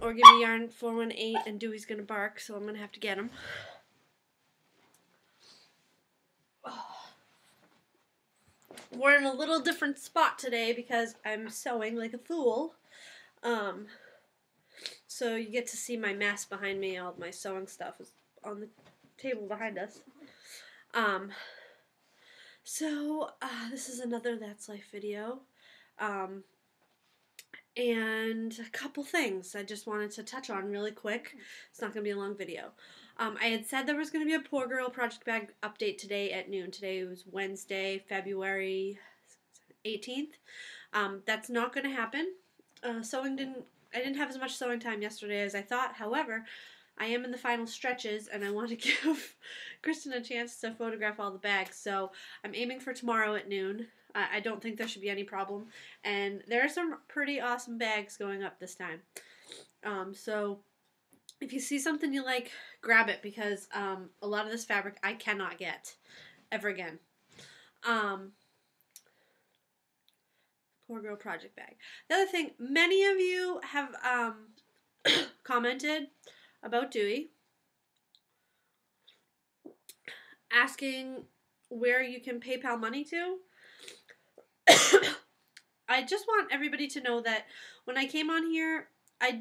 or give me yarn 418, and Dewey's going to bark, so I'm going to have to get him. We're in a little different spot today because I'm sewing like a fool. So you get to see my mess behind me. All of my sewing stuff is on the table behind us. This is another That's Life video. And a couple things I just wanted to touch on really quick. It's not going to be a long video. I had said there was going to be a Poor Girl Project Bag update today at noon. Today was Wednesday, February 18th. That's not going to happen. I didn't have as much sewing time yesterday as I thought. However, I am in the final stretches, and I want to give Kristen a chance to photograph all the bags. So I'm aiming for tomorrow at noon. I don't think there should be any problem. And there are some pretty awesome bags going up this time. So if you see something you like, grab it, because a lot of this fabric I cannot get ever again. Poor Girl Project Bag. The other thing, many of you have commented about Dewey, asking where you can PayPal money to. I just want everybody to know that when I came on here, I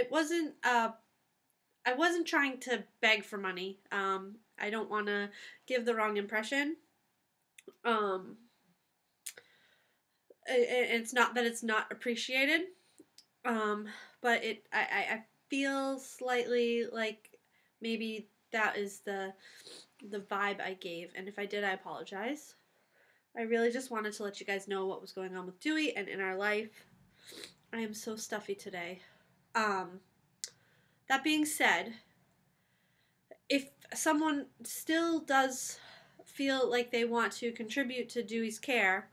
wasn't trying to beg for money. I don't want to give the wrong impression. It's not that it's not appreciated, but I feel slightly like maybe that is the vibe I gave, and if I did, I apologize. I really just wanted to let you guys know what was going on with Dewey and in our life. I am so stuffy today. That being said, if someone still does feel like they want to contribute to Dewey's care,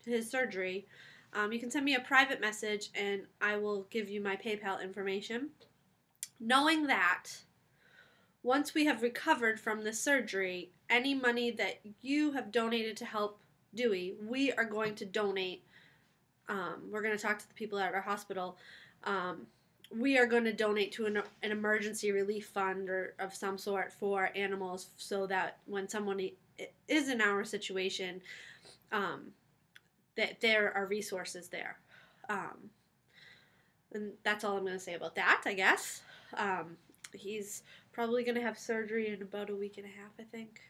to his surgery, you can send me a private message and I will give you my PayPal information. Knowing that once we have recovered from the surgery, any money that you have donated to help Dewey, we are going to donate. We're going to talk to the people at our hospital. We are going to donate to an emergency relief fund or of some sort for animals, so that when someone is in our situation, that there are resources there. And that's all I'm going to say about that, I guess. He's probably going to have surgery in about a week and a half, I think.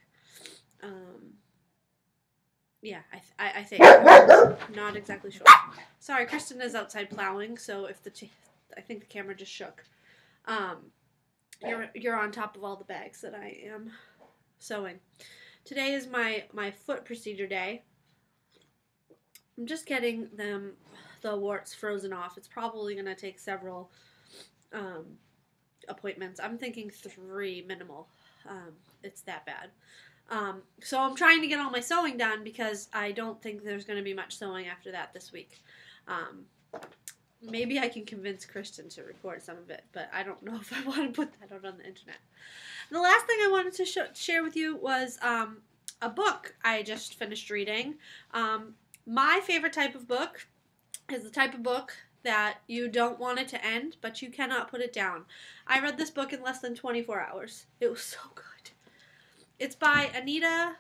Yeah, I think. Not exactly sure. Sorry, Kristen is outside plowing, so if I think the camera just shook. You're on top of all the bags that I am sewing. Today is my foot procedure day. I'm just getting the warts frozen off. It's probably going to take several appointments. I'm thinking 3 minimal. It's that bad. So I'm trying to get all my sewing done because I don't think there's going to be much sewing after that this week. Maybe I can convince Kristen to record some of it, but I don't know if I want to put that out on the internet. The last thing I wanted to share with you was a book I just finished reading. My favorite type of book is the type of book that you don't want it to end, but you cannot put it down. I read this book in less than 24 hours. It was so good. It's by Anita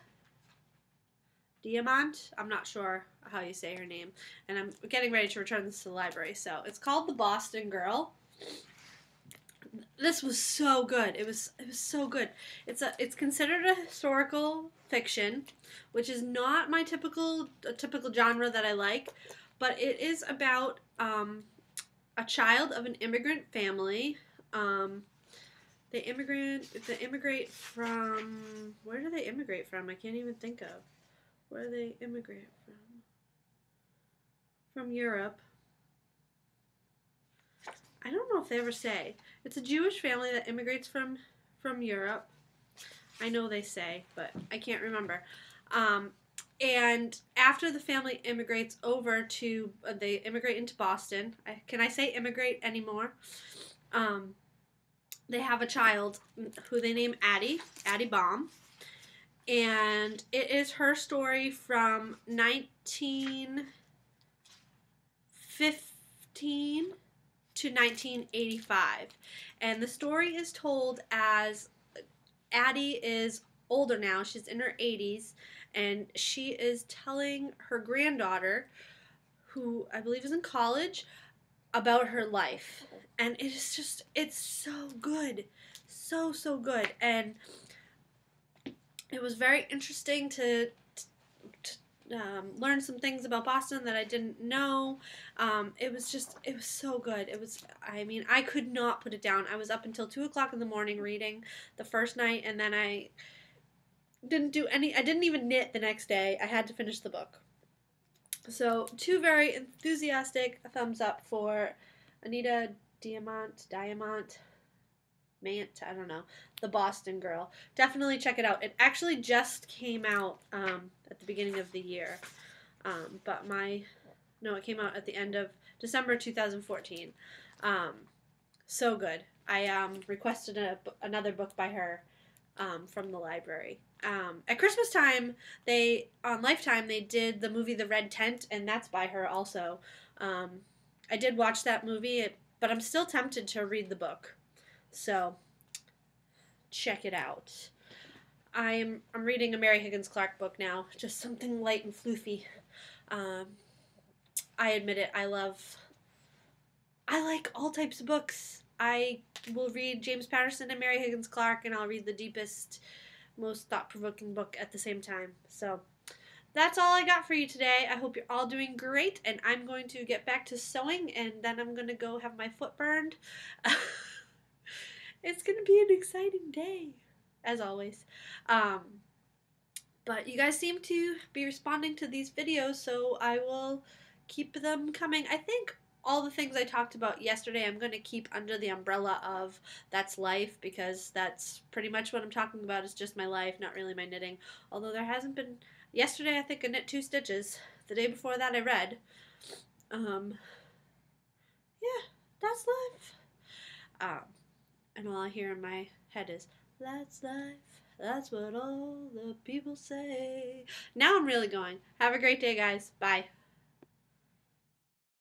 Diamant. I'm not sure how you say her name. And I'm getting ready to return this to the library. So it's called The Boston Girl. This was so good. It was so good. It's considered a historical fiction, which is not my typical genre that I like, but it is about a child of an immigrant family. They immigrate from, where do they immigrate from? I can't even think of. Where do they immigrate from? From Europe. I don't know if they ever say. It's a Jewish family that immigrates from Europe. I know they say, but I can't remember. And after the family immigrates over to, they immigrate into Boston. Can I say immigrate anymore? They have a child who they name Addie Baum. And it is her story from 1915 to 1985. And the story is told as Addie is older now. She's in her 80s. And she is telling her granddaughter, who I believe is in college, about her life. And it is just, it's so good. So, so good. And it was very interesting to learn some things about Boston that I didn't know. It was so good. I mean, I could not put it down. I was up until 2 o'clock in the morning reading the first night, and then I didn't even knit the next day. I had to finish the book. So, 2 very enthusiastic thumbs up for Anita Diamant, I don't know, the Boston Girl. Definitely check it out. It actually just came out at the beginning of the year, it came out at the end of December 2014. So good. I requested another book by her from the library. At Christmas time, on Lifetime, they did the movie The Red Tent, and that's by her also. I did watch that movie, but I'm still tempted to read the book. So, check it out. I'm reading a Mary Higgins Clark book now, just something light and floofy. I admit it, I like all types of books. I will read James Patterson and Mary Higgins Clark, and I'll read the deepest, most thought-provoking book at the same time. So, that's all I got for you today. I hope you're all doing great, and I'm going to get back to sewing, and then I'm going to go have my foot burned. It's going to be an exciting day, as always. But you guys seem to be responding to these videos, so I will keep them coming. I think all the things I talked about yesterday I'm going to keep under the umbrella of That's Life, because that's pretty much what I'm talking about is just my life, not really my knitting. Although there hasn't been... Yesterday I think I knit 2 stitches. The day before that I read. Yeah, that's life. And all I hear in my head is, that's life, that's what all the people say. Now I'm really going. Have a great day, guys. Bye.